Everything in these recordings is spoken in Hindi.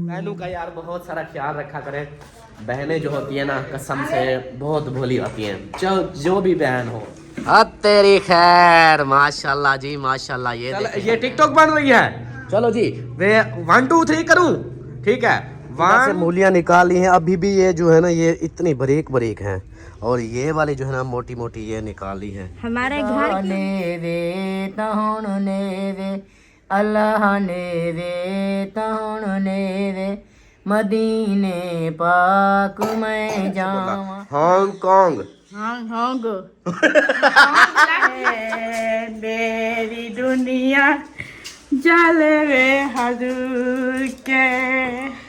बहनों का यार बहुत सारा ख्याल रखा करें। बहनें जो होती है ना कसम से बहुत भोली होती हैं, जो भी बहन हो। तेरी खैर माशाल्लाह जी माशाल्लाह। ये टिकटॉक बन रही है। चलो जी वे 1 2 3 करूं, ठीक है। वहां से मूलियां निकाली हैं, अभी भी ये जो है ना ये इतनी बारीक बारीक हैं, और ये वाली जो है ना मोटी मोटी ये निकाली है। हमारे घर ने वे तहुन ने वे अल्लाह ने वे तहुन ने वे मदीने पाक में जावा। हांगकांग हांग मेरी दुनिया जलवे हजूर के।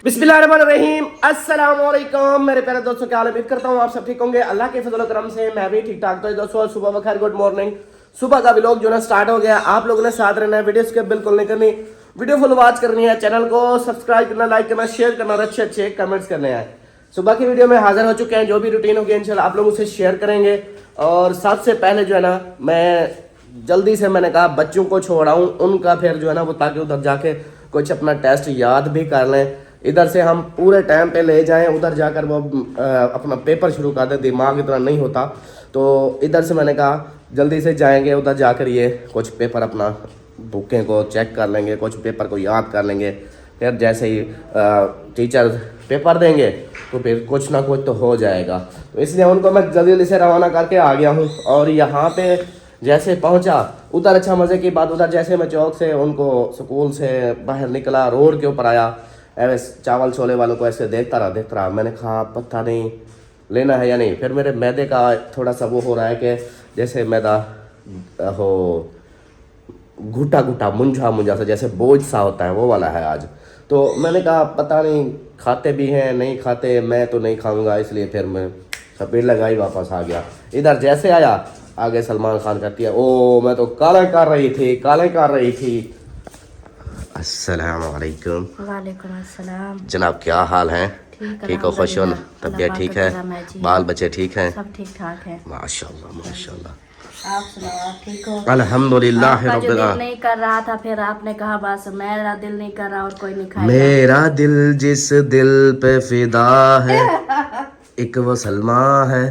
बिस्मिल्लाहिर्रहमानिर्रहीम, अस्सलाम वालेकुम मेरे प्यारे दोस्तों, क्या हाल है? उम्मीद करता हूँ आप सब ठीक होंगे। अल्लाह के फजल करम से मैं भी ठीक ठाक। तो दोस्तों सुबह बखैर, गुड मॉर्निंग। सुबह का व्लॉग जो ना स्टार्ट हो गया। आप लोगों ने साथ रहना है, वीडियो स्किप बिल्कुल नहीं करनी, वीडियो फुल वॉच करनी है, चैनल को सब्सक्राइब करना, लाइक करना, शेयर करना और अच्छे अच्छे कमेंट्स करने हैं। सुबह की वीडियो में हाजिर हो चुके हैं, जो भी रूटीन होगी इंशाल्लाह आप लोगों से शेयर करेंगे। और सबसे पहले जो है ना मैं जल्दी से मैंने कहा बच्चों को छोड़ाऊं उनका, फिर जो है ना वो ताकि उधर जाके कुछ अपना टेस्ट याद भी कर लें। इधर से हम पूरे टाइम पे ले जाएं, उधर जाकर वो अपना पेपर शुरू कर दें, दिमाग इतना नहीं होता। तो इधर से मैंने कहा जल्दी से जाएंगे, उधर जाकर ये कुछ पेपर अपना बुकें को चेक कर लेंगे, कुछ पेपर को याद कर लेंगे। फिर जैसे ही टीचर पेपर देंगे तो फिर कुछ ना कुछ तो हो जाएगा। तो इसलिए उनको मैं जल्दी जल्दी से रवाना करके आ गया हूँ। और यहाँ पे जैसे पहुंचा उधर अच्छा मज़े की बात, उधर जैसे मैं चौक से उनको स्कूल से बाहर निकला, रोड के ऊपर आया, ऐसे चावल छोले वालों को ऐसे देखता रहा। मैंने कहा पता नहीं लेना है या नहीं। फिर मेरे मैदे का थोड़ा सा वो हो रहा है कि जैसे मैदा हो घुटा घुटा मुंझा सा, जैसे बोझ सा होता है वो वाला है आज। तो मैंने कहा पता नहीं खाते भी हैं नहीं खाते, मैं तो नहीं खाऊंगा, इसलिए फिर मैं सपेट लगाई वापस आ गया। इधर जैसे आया आगे सलमान खान कहती है ओ मैं तो काले कर रही थी। अस्सलाम वालेकुम। वालेकुम अस्सलाम। जनाब क्या हाल है? ठीक हो, खुश हो, तबीयत ठीक है, बाल बच्चे ठीक हैं? सब ठीक ठाक है माशाल्लाह माशाल्लाह। आप सुनाओ आप ठीक हो? अल्हम्दुलिल्लाह आपका जो रब्बिल दिल नहीं कर रहा था, फिर आपने कहा बस मेरा दिल नहीं कर रहा और कोई नहीं खाएगा। मेरा दिल जिस दिल पे फिदा है एक वो सलमा है।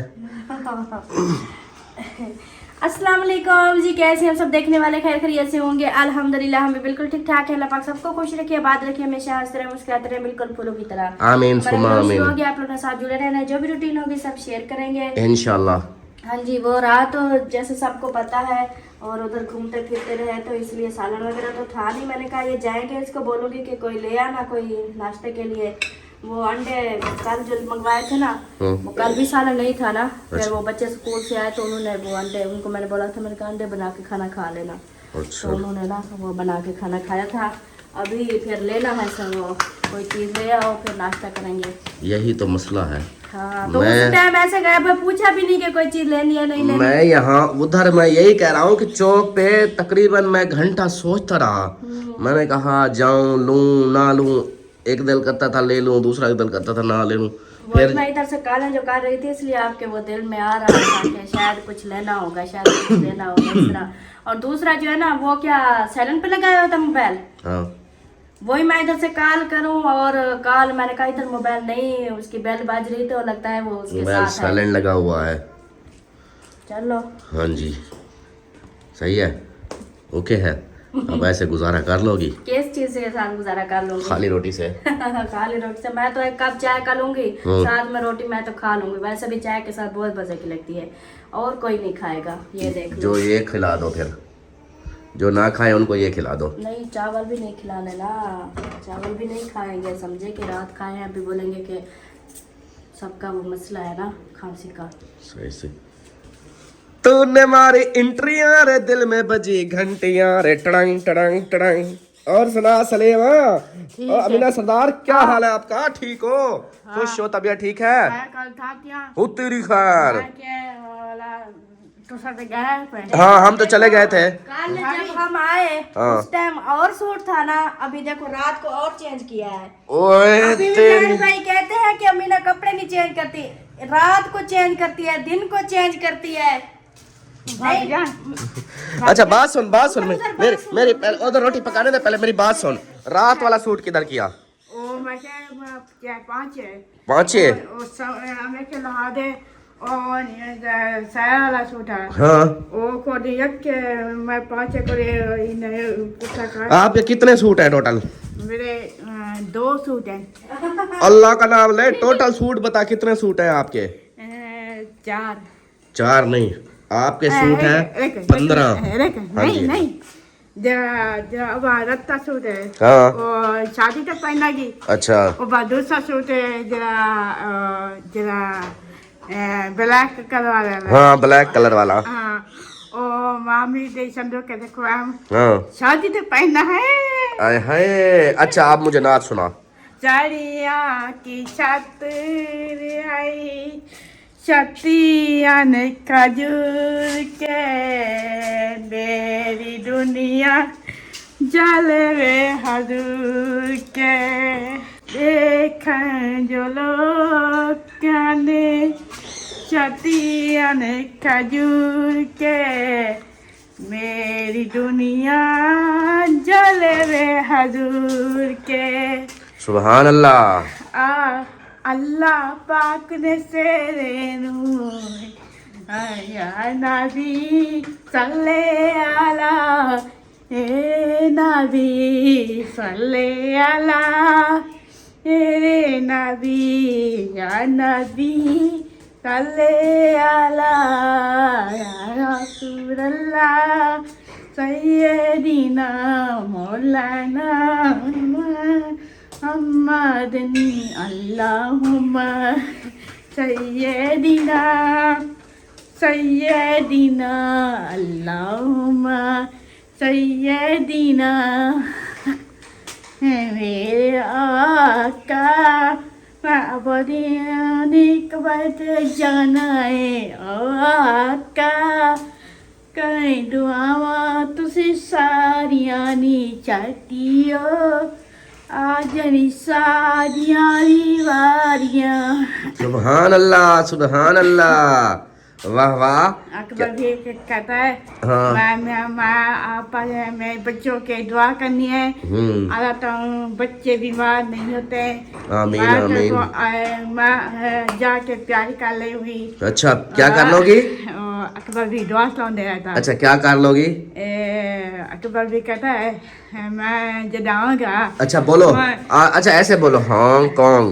अस्सलाम वालेकुम जी, कैसे हम सब देखने वाले खैर खैरियत से होंगे? अल्हम्दुलिल्लाह हमें बिल्कुल ठीक ठाक है। अल्लाह पाक सबको खुश रखे, आबाद रखे, हमेशा हंसते रहे, मुस्कुराते रहे, बिल्कुल फूलों की तरह। आमीन सुम्मा आमीन। होगी आप लोगों के साथ जुड़े रहना, जो भी रूटीन होगी सब शेयर करेंगे इंशाल्लाह। हाँ जी, वो रात जैसे सबको पता है और उधर घूमते फिरते रहे तो इसलिए सालन वगैरह तो था नहीं। मैंने कहा ये जाएंगे, इसको बोलूँगी कि कोई ले आना कोई नाश्ते के लिए। वो अंडे कल जो मंगवाए थे ना वो कल भी सालन नहीं था ना। फिर वो बच्चे स्कूल से आए तो उन्होंने वो अंडे, उनको मैंने बोला था मैंने कहा अंडे बना के खाना खा लेना। तो उन्होंने ना वो बना के खाना खाया था। अभी फिर लेना है सब, वो कोई चीज़ ले आओ फिर नाश्ता करेंगे। यही तो मसला है। हाँ, तो उस टाइम ऐसे गए, मैं पूछा भी नहीं कि कोई चीज लेनी है नहीं लेनी। मैं यहाँ उधर मैं यही कह रहा हूँ कि चौक पे तकरीबन मैं घंटा सोचता रहा। मैंने कहा जाऊं लूं ना लूं, एक दिल करता था ले लूं, दूसरा दिल करता था ना ले लूं। फिर मैं इधर से कालें जो कर रही थी इसलिए आपके वो दिल में आ रहा था कि शायद कुछ लेना होगा, शायद कुछ लेना होगा इस तरह। और दूसरा जो है ना वो क्या साइलेंट पे लगाया हुआ था मोबाइल, वही मैं इधर से कॉल करूं और कॉल मैंने कहा इधर मोबाइल नहीं, उसकी बेल बज रही तो लगता है वो उसके साथ है। साइलेंट लगा हुआ है। चलो हाँ जी सही है, ओके है। अब ऐसे गुजारा कर लोगी? किस चीज से साथ गुजारा कर लूंगी? खाली रोटी से। खाली रोटी से मैं तो एक कप चाय का लूंगी, साथ में रोटी मैं तो खा लूंगी। वैसे भी चाय के साथ बहुत मजे की लगती है और कोई नहीं खाएगा, ये देख लो। जो ये खिला दो, फिर जो ना खाए उनको ये खिला दो। नहीं चावल भी नहीं खिलाने ना, चावल भी नहीं खाएंगे, समझे कि रात खाए हैं, अभी बोलेंगे कि सबका वो मसला है ना खांसी का। सही से तूने मारी इंट्रियां रे, दिल में बजी घंटियां रे, टड़ंग टड़ंग टड़ंग। और सुना सलेमा अमीना सरदार, क्या हाल है आपका? ठीक हो? खुश हो, तबीयत ठीक है? कल था क्या? हो तेरी खैर। तो हाँ हम तो चले गए थे कल जब हम आए उस टाइम और सूट था ना, अभी देखो रात को और चेंज किया है। ओए अभी भी भाई कहते हैं कि अमीना कपड़े नहीं चेंज करती। रात को चेंज करती है, दिन को चेंज करती है। अच्छा बात सुन मेरी उधर रोटी पकाने दे, पहले मेरी बात सुन। रात वाला सूट किधर किया? ओ मैं क्या पांच है पाँच है। ओ सब हमें के लहा दे और साया वाला सूट है हाँ ओ को दियक के मैं पांच करे इन पूछा कर आपके कितने सूट हैं टोटल? मेरे 2 सूट हैं। अल्लाह का नाम ले, टोटल सूट बता कितने सूट हैं आपके? 4 4 नहीं, आपके सूट हैं 15। नहीं नहीं जरा अब रत्ता सूट है हाँ और शादी तक पहनेगी। अच्छा और दूसरा सूट है जरा जरा ब्लैक कलर वाला हाँ ब्लैक कलर वाला हाँ और मामी दे संदो के देखो हम हाँ। शादी तक पहनना है। आय हाय, अच्छा आप मुझे नाच सुना। चढ़िया की छत आई शक्तियान खजूर के मेरी दुनिया जलवे हजूर के देखन जो लोग ने शक्तियान खजूर के मेरी दुनिया जलवे हजूर के। सुभान अल्लाह। अल्लाह पाक ने सेरे नूर या नबी सल्ले अला ए नबी सल्ले अला ए नबी या नबी सल्ले अला या रसूल अल्लाह सैयदीना मौलाना मुहम्मदनी अल्लाहुम्मा सैयदीना सैयदीना अल्लाहुम्मा सैयदीना मेरे आका माबूदियानी कबत जाना है आका कई दुआवा तुसी सारियां नी चाहतियो आज सारियां वारियां। सुभान अल्लाह सुभान अल्लाह, वाह वाह। अकबर भी कहता है हाँ। मैं बच्चों के दुआ करनी है। अल्लाह तो बच्चे बीमार नहीं होते। आमीन आमीन। मैं जाके प्यारी कर ले हुई। अच्छा क्या कर लोगी? अकबर भी दुआ सुनते रहता। अच्छा क्या कर लोगी? अकबर भी कहता है मैं जब आऊंगा। अच्छा बोलो अच्छा ऐसे बोलो हांगकांग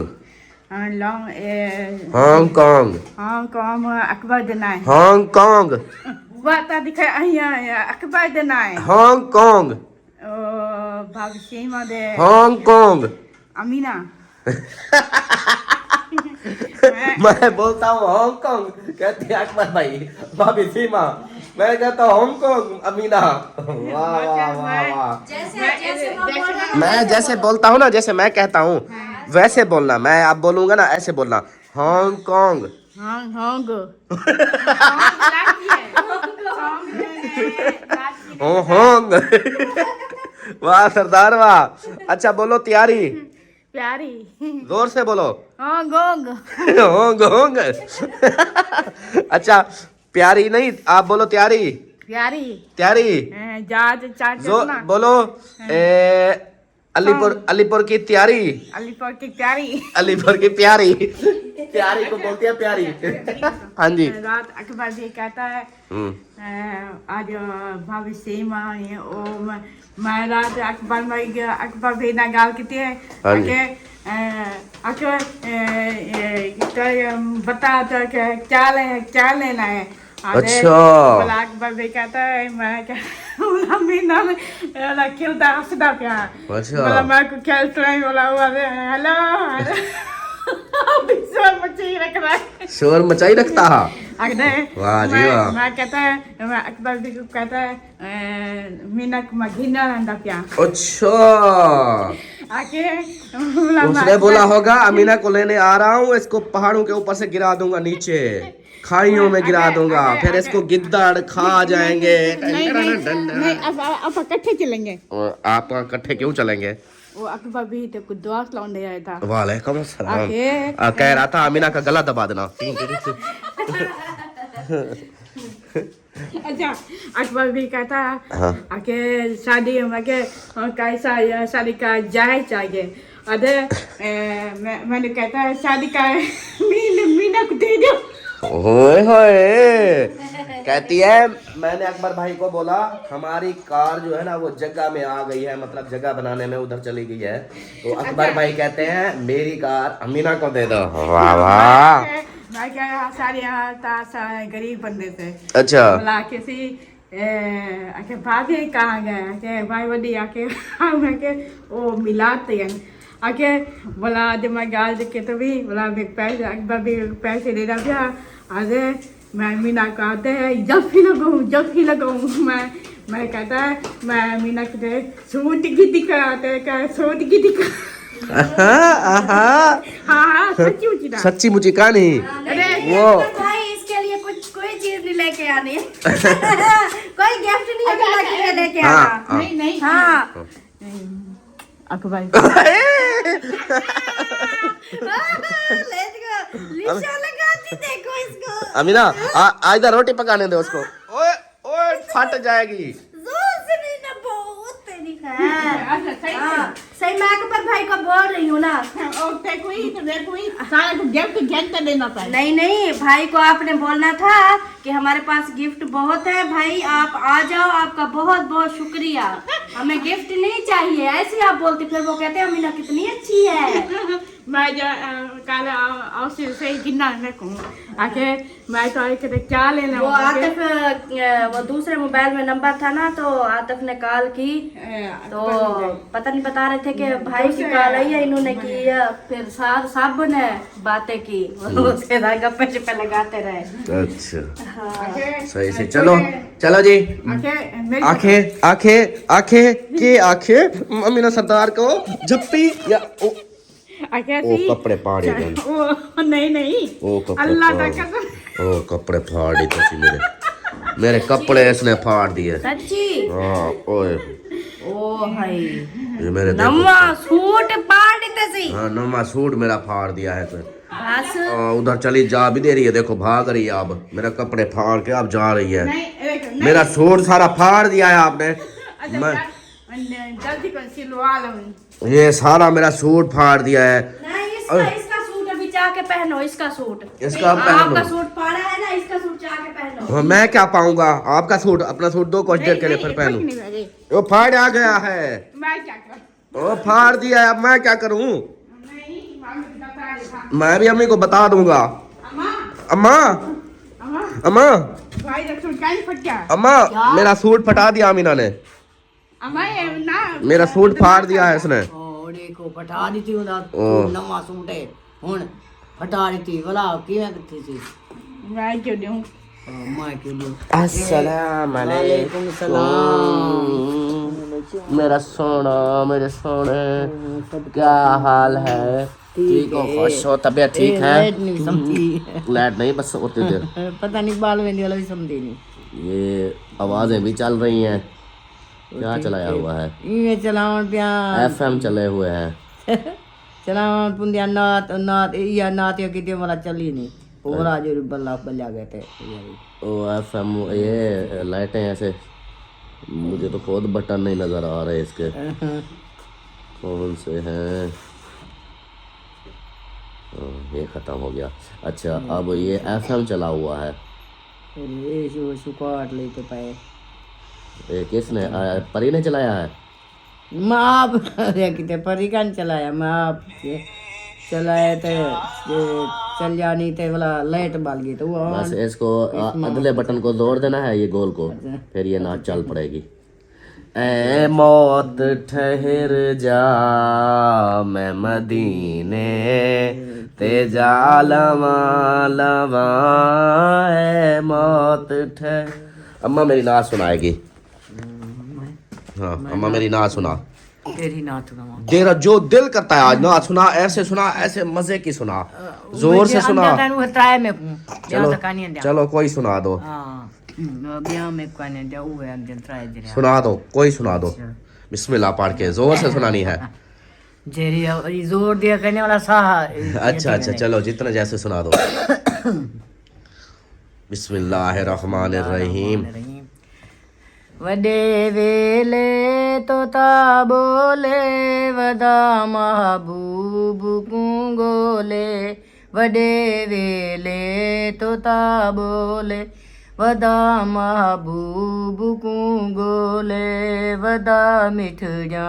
हांगकांग हांगकांग अकबर देना है हांगकांग बात दिखाई अहिया अकबर देना है हांगकांग भविष्य में दे हांगकांग अमीना। मैं बोलता हूँ हांगकांग, कहते हैं अकबर भाई भाभी सीमा, मैं कहता हूँ हांगकांग अमीना। वाह वाह वाह वाह। मैं जैसे बोलता हूँ ना, जैसे मैं कहता हूँ वैसे बोलना। मैं आप बोलूंगा ना ऐसे बोलना हांगकांग हांग हांग। वाह सरदार वाह। अच्छा बोलो तैयारी, प्यारी जोर से बोलो हांग हांग होंग होंग। अच्छा प्यारी नहीं, आप बोलो तैयारी प्यारी तैयारी। जहाज चार जो बोलो अलीपुर अलीपुर की तैयारी अलीपुर की प्यारी अलीपुर की प्यारी प्यारी को बोलते हैं प्यारी। हाँ जी। रात अकबर भी कहता है आज भविष्य में ओ मैं रात अकबर में गया, अकबर भी ना गाल की है अकबर बता तो क्या लेना है। अच्छा अकबर भी कहता है मैं क्या खेलता हंसता प्या बोला मैं को खेलता है बोला हेलो शोर मचाई रखता है। वाह जी वाह। मैं कहता है मैं अकबर भी कहता है मीना को महीना रहता प्या। अच्छा आके उसने बोला होगा अमीना को लेने आ रहा हूँ, इसको पहाड़ों के ऊपर से गिरा दूंगा नीचे, खाइयों में गिरा दूंगा, फिर इसको गिद्दड़ खा जाएंगे। नहीं अब इकट्ठे चलेंगे। आप इकट्ठे क्यों चलेंगे? वो अकबर भी तो कुछ दोस्त लौंडे आया था। वालेकुम सलाम। आके- कह रहा था अमीना का गला दबा देना। अच्छा अकबर भी कहता हाँ। आके शादी में के कैसा शादी का जाए चाहिए। अरे मैंने कहता है शादी का मीना को दे दो। ओए होए कहती है मैंने अकबर भाई को बोला हमारी कार जो है ना वो जगह में आ गई है, मतलब जगह बनाने में उधर चली गई है। तो अकबर भाई कहते हैं मेरी कार अमीना को दे दो। वाह वाह। मैं क्या सारे यहाँ था गरीब बंदे थे। अच्छा बोला किसी आके भाभी कहाँ गए आके भाई बड़ी आके मैं के वो मिलाते हैं आके बोला जब मैं गाल देखे तो भी बोला पैसे अकबर भी पैसे दे रहा था। अरे मैं मीना को आते हैं जब ही लगाऊँ मैं कहता है मैं मीना को दे सूट की दिखाते क्या सूट की दिखा। हाँ सच्ची मुझी कहानी वो भाई इसके लिए कोई चीज नहीं लेके आनी है। कोई गिफ्ट नहीं है लेके आना। नहीं हाँ अकबर देखो इसको अमीना इधर रोटी पकाने दे उसको। ओए ओए फट जाएगी। जोर से नहीं ना बहुत तेरी हाँ सही मैं अकबर भाई को बोल रही हूँ ना। नहीं नहीं भाई को आपने बोलना था कि हमारे पास गिफ्ट बहुत है भाई आप आ जाओ, आपका बहुत बहुत शुक्रिया, हमें गिफ्ट नहीं चाहिए ऐसे आप बोलते। फिर वो कहते हैं अमीना कितनी अच्छी है। मैं कल औसे से गिनना रखूँ आके मैं तो कहते क्या लेना वो आतिफ वो दूसरे मोबाइल में नंबर था ना तो आतिफ ने कॉल की तो पता नहीं बता रहे थे कि भाई की कॉल आई है इन्होंने की है। फिर सब ने बातें की उसके साथ गप्पे शप्पे लगाते रहे। अच्छा हाँ सही से चलो चलो जी। आंखें आंखें आंखें के आंखें अमीना सरदार को झप्पी या ओ कपड़े फाड़े गए। ओ नहीं ओ कपड़े अल्लाह का फाड़- कसम ओ कपड़े फाड़ दी मेरे कपड़े इसने फाड़ दिए। सच्ची हाँ ओए ओ भाई ये मेरे नम्मा सूट पाड़ देते सी। हाँ नवा सूट मेरा फाड़ दिया है इसने। बस उधर चली जा भी दे रही है, देखो भाग रही है अब मेरा कपड़े फाड़ के अब जा रही है। मेरा सूट सारा फाड़ दिया है आपने। मैं जल्दी कर सिलवा लो। ये सारा मेरा सूट फाड़ दिया है। नहीं इसका सूट अभी जाके पहनो इसका सूट। इसका आपका पहनो। सूट पाड़ा है ना इसका सूट जाके पहनो। हाँ, मैं क्या पाऊंगा आपका सूट अपना सूट दो कुछ देर के लिए फिर पहनूं। वो फाड़ आ गया है। मैं क्या करूं? वो फाड़ दिया है अब मैं क्या करूं? नहीं मम्मी बता रही था। मैं भी अम्मी को बता दूंगा। अम्मा अम्मा अम्मा अम्मा भाई का सूट काहे फट गया? अम्मा मेरा सूट फटा दिया अमीना ने। अम्मा ये ना मेरा सूट फाड़ दिया है इसने। ਦੇਖੋ ਫਟਾ ਦਿੱਤੀ ਉਹਦਾ ਉਹ। ਨਵਾਂ ਸੂਟ ਹੈ ਹੁਣ ਫਟਾ ਦਿੱਤੀ ਭਲਾ ਕਿਵੇਂ ਕਿੱਥੇ ਸੀ मैं क्यों दूं? ਮੈਂ ਕਿਉਂ ਲਿਓ अस्सलाम वालेकुम सलाम मेरा सोना मेरे सोने क्या हाल है? ठीक हो खुश हो तबीयत ठीक है? लाइट नहीं समझी लाइट नहीं बस होती देर। पता नहीं बाल वेंदी वाला भी समझी नहीं ये आवाजें भी चल रही हैं। क्या चलाया हुआ है? इवे चलावन पिया FM चले हुए हैं। चलावन पुंदिया नात नात या नात या किते वाला चली नहीं पूरा जो बल्ला बल्ला गए थे ओ FM ये लाइटें ऐसे मुझे तो खुद बटन नहीं नजर आ रहे इसके कौन से हैं। ये खत्म हो गया। अच्छा अब ये FM चला हुआ है। ये जो सुकाट लेते पाए ये किसने परी ने चलाया है? मैं आप किते परिकान चलाया मैं आप चलाए थे चल जानी थे वाला लाइट बाल गई तो वो बस इसको अगले बटन को जोड़ देना है ये गोल को फिर ये नाच चल पड़ेगी। ए मौत ठहर जा मैं मदीने ते जा लवा लवा ए मौत ठहर। अम्मा मेरी नाच सुनाएगी। हाँ अम्मा मेरी नाच सुना। तेरी नात सुना तेरा जो दिल करता है आज नाच सुना ऐसे मजे की सुना जोर से सुना। चलो चलो कोई सुना दो। सुना दो कोई सुना दो बिस्मिल्लाह पढ़ के जोर से सुनानी है। जेरी जोर दिया करने वाला सा। अच्छा अच्छा चलो जितना जैसे सुना दो। बिस्मिल्लाहिर्रहमानिर्रहीम। वडे वेले तोता बोले वदा महबूब कुंगोले। वडे वेले तोता बोले वदा महबूब कुंगोले। वदा मिठड़िया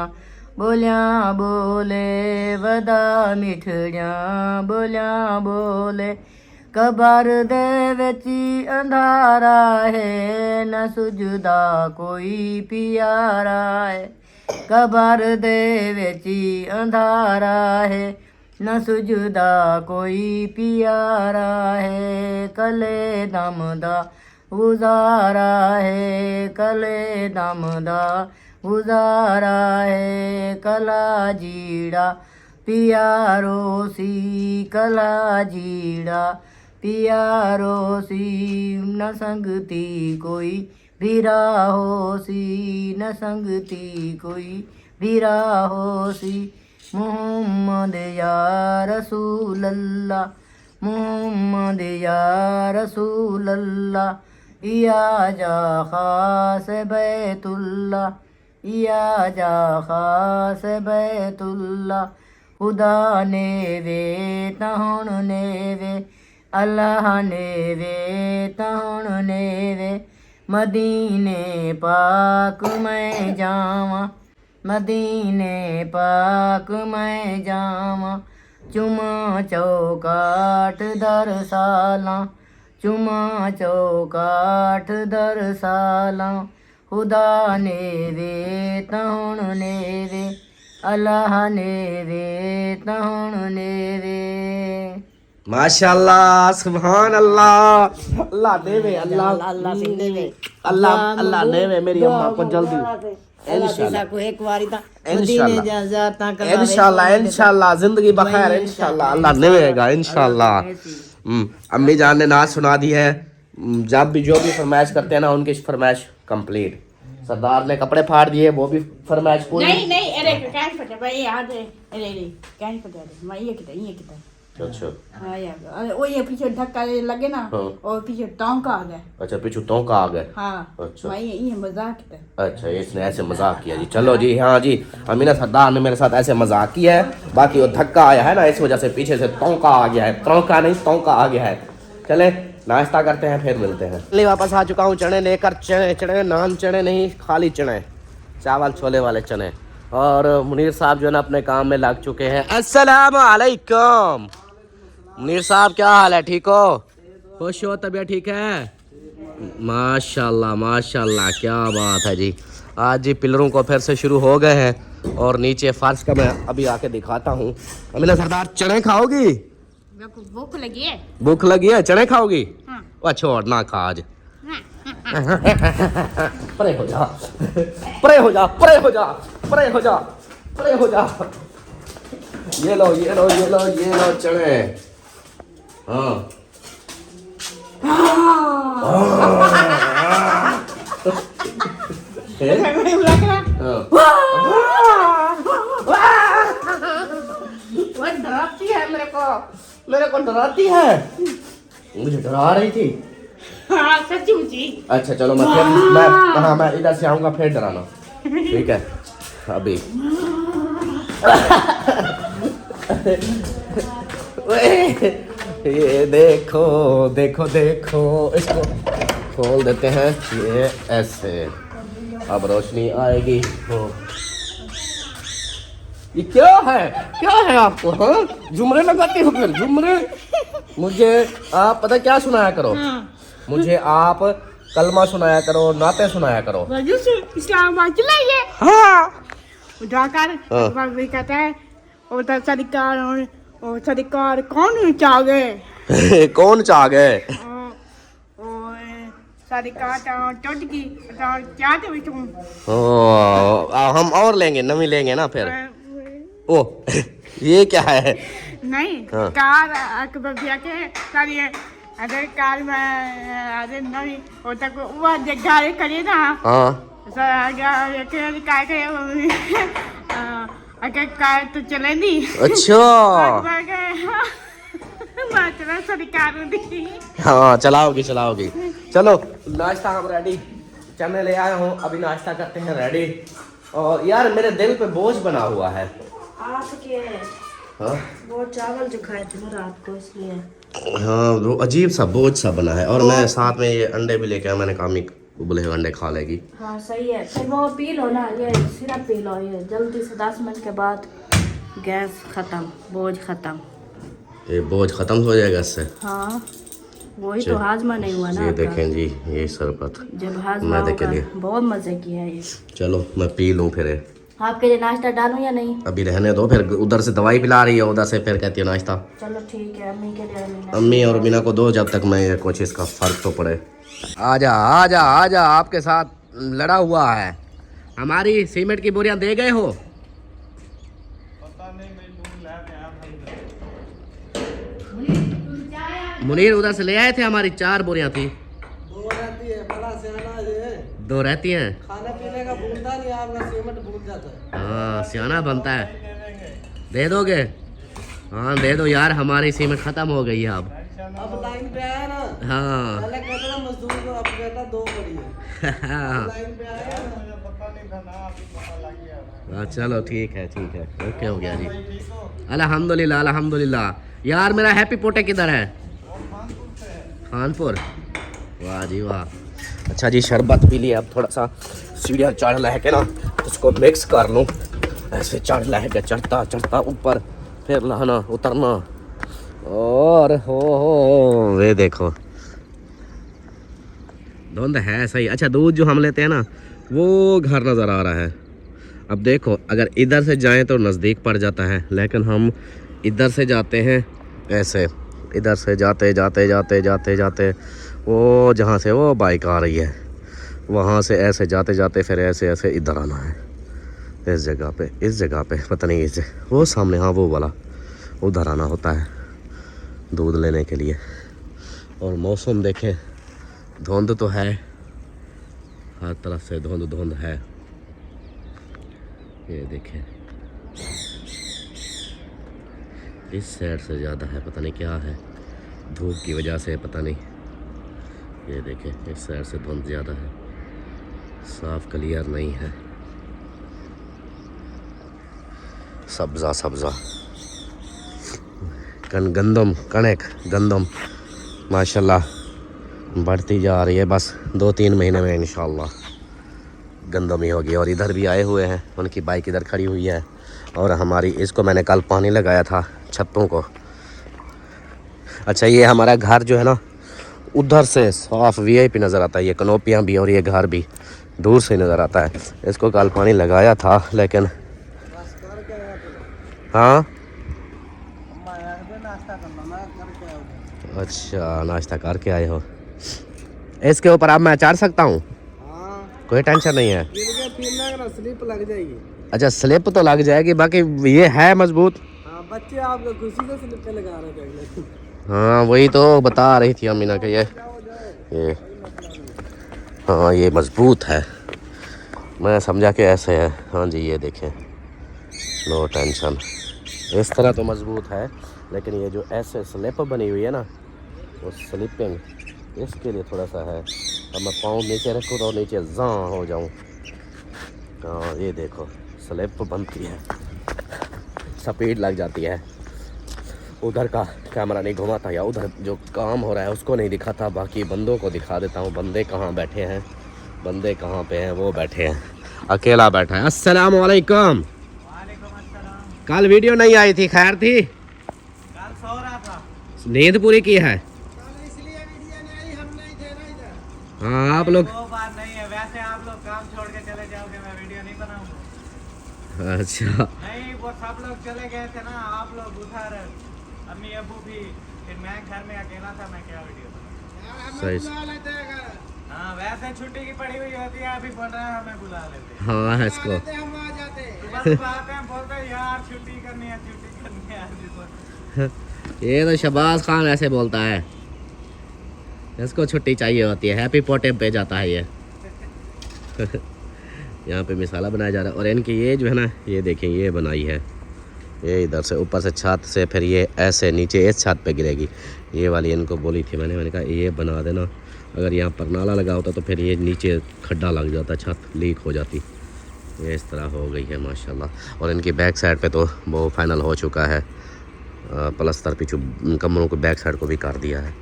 बोलिया बोले वदा मिठड़िया बोलिया बोले। कबर दे विची अंधारा है न सुझदा कोई प्यारा है। कबर दे विची अंधारा है न सुझदा कोई प्यारा है। कले दम दा गुजारा है कले दम दा गुजारा है। कला जीड़ा पियारो सी कला जीड़ा पियारो सी। न संगती कोई भीरा हो सी न संगती कोई भीरा हो सी। मुहम्मद या रसूल अल्लाह मुहम्मद या रसूल अल्लाह। या जा खास बैतुल्ला या जा खास बैतुल्ला। खुदा ने वे तहुण ने वे अल्लाह ने वे तहुण ने वे। मदीने पाक मैं जावा मदीने पाक मैं जावा। चुमा चौकाट दर साला चुमा चौकाट दर साला। खुदा ने वे तहुण ने वे अल्लाह ने वे तहुण ने वे। माशाल्लाह सुभान अल्लाह। अल्लाह देवे अल्लाह अल्लाह सिंह देवे अल्लाह अल्लाह देवे मेरी अम्मा को जल्दी इंशाल्लाह को एक बारी ता इंशाल्लाह। मदीने जाता कर इंशाल्लाह इंशाल्लाह जिंदगी बखैर इंशाल्लाह अल्लाह देवेगा इंशाल्लाह। अम्मी जान ने नाच सुना दी है। जब भी जो भी फरमाइश करते हैं ना उनकी फरमाइश कंप्लीट। सरदार ने कपड़े फाड़ दिए वो भी फरमाइश पूरी। नहीं नहीं अरे कैन पटे भाई याद है अरे अरे कैन पटे मैं ये किता अच्छा हाँ यार अरे वो ये पीछे धक्का लगे ना हाँ। और पीछे टोंका आ गया। अच्छा पीछू तो का आ गए। हाँ अच्छा मैं ये मजाक किया। अच्छा इसने ऐसे मजाक किया जी। चलो जी हाँ जी अमीना सरदार ने मेरे साथ ऐसे मजाक किया है। बाकी वो धक्का आया है ना इस वजह से पीछे से तोंका आ गया है। तोंका नहीं तोंका आ गया है। चले नाश्ता करते हैं फिर मिलते हैं। ले वापस आ चुका हूँ चने लेकर। चने चने नान चने नहीं खाली चने चावल छोले वाले चने। और मुनीर साहब जो है ना अपने काम में लग चुके हैं। अस्सलाम वालेकुम मुनीर साहब क्या हाल है ठीक हो खुश हो तबीयत ठीक है। माशाल्लाह माशाल्लाह क्या बात है जी। आज जी पिलरों को फिर से शुरू हो गए हैं और नीचे फर्श का मैं अभी आके दिखाता हूँ। अमीना सरदार चने खाओगी भूख लगी है। भूख लगी है चने खाओगी। हाँ। वह छोड़ ना खा आज। परे हो जा परे हो जा परे हो जा परे हो जा परे हो जा। ये लो ये लो ये लो ये लो चने। हाँ डराती है मेरे को डराती है। मुझे डरा रही थी। हाँ सच्ची मुची। अच्छा चलो मैं फिर मैं इधर से आऊंगा फिर डराना ठीक है। अभी ये देखो देखो देखो इसको खोल देते हैं ये ऐसे अब रोशनी आएगी। ये क्या है आपको हाँ झुमरे लगाती हो फिर झुमरे। मुझे आप पता क्या सुनाया करो। मुझे आप कलमा सुनाया करो नाते सुनाया करो। इस्लामाबाद चलाइए हाँ उठाकर भाई कहता है वो तो सरकार कौन चाह गए कौन चाह गए सरकार टूट की क्या थे तुम हम और लेंगे नवी लेंगे ना फिर। ओ ये क्या है नहीं हाँ। कार अकबर भैया के सारी अरे कार में अरे नहीं वो तक वो जगह करे ना हाँ काय करे आके कार तो चले नहीं अच्छा मैं चला सारी कार दी हाँ चलाओगी चलाओगी। चलो नाश्ता हम रेडी, चने ले आया हूँ, अभी नाश्ता करते हैं रेडी। और यार मेरे दिल पे बोझ बना हुआ है। आपके हाँ वो चावल जो खाए थे ना रात को, इसलिए हाँ वो अजीब सा बोझ सा बना है। और मैं साथ में ये अंडे भी लेके आया, मैंने कहा अम्मी उबले हुए अंडे खा लेगी। हाँ सही है। फिर वो पी लो ना, ये सिरप पी लो, ये जल्दी से 10 मिनट के बाद गैस खत्म, बोझ खत्म। ये बोझ खत्म हो जाएगा इससे। हाँ वही तो, हाजमा नहीं हुआ ना ये आपका। देखें जी ये शरबत जब हाजमा मैदे के होगा, लिए। बहुत मजे किया है ये। चलो मैं पी लूँ फिर। आपके लिए नाश्ता डालूं या नहीं? अभी रहने दो, फिर उधर से दवाई पिला रही है, उधर से फिर कहती है नाश्ता। चलो ठीक है, अम्मी के लिए अम्मी और मीना को दो, जब तक मैं ये कुछ इसका फर्क तो पड़े। आजा आजा आजा, आपके साथ लड़ा हुआ है। हमारी सीमेंट की बोरियां दे गए हो? मुनीर उधर से ले आए थे, हमारी 4 बोरियां थी। 2 रहती है, बड़ा सियाना है। 2 रहती हैं। खाने पीने का भूलता नहीं, आपका सीमेंट भूल जाता है। हाँ सियाना बनता है। दे दोगे? हाँ दे दो यार, हमारी सीमेंट खत्म हो गई है अब लाइन पे आया ना, हाँ पहले कहता था मजदूर को, अब कहता 2 पड़ी है। लाइन पे आया ना। हाँ चलो ठीक है ओके हो गया जी। अल्हम्दुलिल्लाह अल्हम्दुलिल्लाह। यार मेरा हैप्पी पोटे किधर है? खानपुर। वाह जी वाह। अच्छा जी शरबत पी लिया, अब थोड़ा सा सीढ़ियाँ चढ़ लह के ना उसको मिक्स कर लूँ। ऐसे चढ़ लह के चढ़ता चढ़ता ऊपर, फिर लहना उतरना। और हो वे देखो धुंध है सही। अच्छा दूध जो हम लेते हैं ना वो घर नज़र आ रहा है। अब देखो अगर इधर से जाएं तो नज़दीक पड़ जाता है, लेकिन हम इधर से जाते हैं ऐसे, इधर से जाते जाते जाते जाते जाते वो जहाँ से वो बाइक आ रही है वहाँ से ऐसे जाते जाते फिर ऐसे ऐसे इधर आना है। इस जगह पे पता नहीं इस वो सामने, हाँ वो वाला, उधर आना होता है दूध लेने के लिए। और मौसम देखें, धुंध तो है, हर तरफ से धुंध है। ये देखें इस साइड से ज़्यादा है, पता नहीं क्या है, धूप की वजह से पता नहीं। ये देखें इस साइड से धुंध ज़्यादा है, साफ क्लियर नहीं है। सब्ज़ा गंदम माशाल्लाह बढ़ती जा रही है। बस 2-3 महीने में इंशाल्लाह गंदम ही होगी। और इधर भी आए हुए हैं, उनकी बाइक इधर खड़ी हुई है। और हमारी इसको मैंने कल पानी लगाया था छतों को। अच्छा ये हमारा घर जो है ना उधर से साफ वीआईपी नज़र आता है, ये कनोपियाँ भी और ये घर भी दूर से नज़र आता है। इसको कल पानी लगाया था लेकिन हाँ अच्छा नाश्ता करके आए हो। इसके ऊपर अब मैं चढ़ सकता हूँ? कोई टेंशन नहीं है। स्लिप लग जाएगी। अच्छा स्लिप तो लग जाएगी, बाकी ये है मजबूत। हाँ, बच्चे आपको खुशी से स्लिप पे लगा रहे थे। हाँ वही तो बता रही थी अमीना के ये हाँ ये मजबूत है, मैं समझा कि ऐसे है। हाँ जी ये देखें, नो टेंशन, इस तरह तो मजबूत है। लेकिन ये जो ऐसे स्लिप बनी हुई है ना, वो स्लिपिंग इसके लिए थोड़ा सा है। अब मैं पाँव नीचे रखूँ तो नीचे जां हो जाऊँ। हाँ ये देखो स्लिप बनती है, स्पीड लग जाती है। उधर का कैमरा नहीं घुमाता या उधर जो काम हो रहा है उसको नहीं दिखाता, बाकी बंदों को दिखा देता हूँ। बंदे कहाँ बैठे हैं, बंदे कहाँ पे हैं, वो बैठे हैं, अकेला बैठा है। अस्सलाम वालेकुम। कल वीडियो नहीं आई थी, खैर थी? कल सो रहा था, नींद पूरी की है? इसलिए वीडियो नहीं आई, हम नहीं थे इधर। हाँ आप लोग, वो बात नहीं है, वैसे आप लोग काम छोड़ के चले जाओगे, मैं वीडियो नहीं बनाऊंगा। अच्छा नहीं वो सब लोग चले गए थे ना, आप लोग उधर, अम्मी अबू भी, फिर मैं घर में अकेला था, मैं क्या वीडियो बनाऊं। सही। हाँ वैसे छुट्टी की पड़ी हुई होती है, अभी बोल रहा है हमें बुला लेते। हाँ है इसको हम आ जाते, सुबह आते हैं, बोलते हैं यार छुट्टी करनी है आज। ये तो शहबाज खान ऐसे बोलता है, इसको छुट्टी चाहिए होती है। हैप्पी पोटे पे जाता है ये यहाँ पे मसाला बनाया जा रहा है। और इनकी ये जो है ना, ये देखें, ये बनाई है, ये इधर से ऊपर से छत से फिर ये ऐसे नीचे इस छत पे गिरेगी। ये वाली इनको बोली थी मैंने कहा ये बना देना, अगर यहाँ पर नाला लगा होता तो फिर ये नीचे खड्डा लग जाता, छत लीक हो जाती। ये इस तरह हो गई है माशाल्लाह। और इनकी बैक साइड पे तो वो फाइनल हो चुका है, प्लस्तर पीछू कमरों को बैक साइड को भी कर दिया है।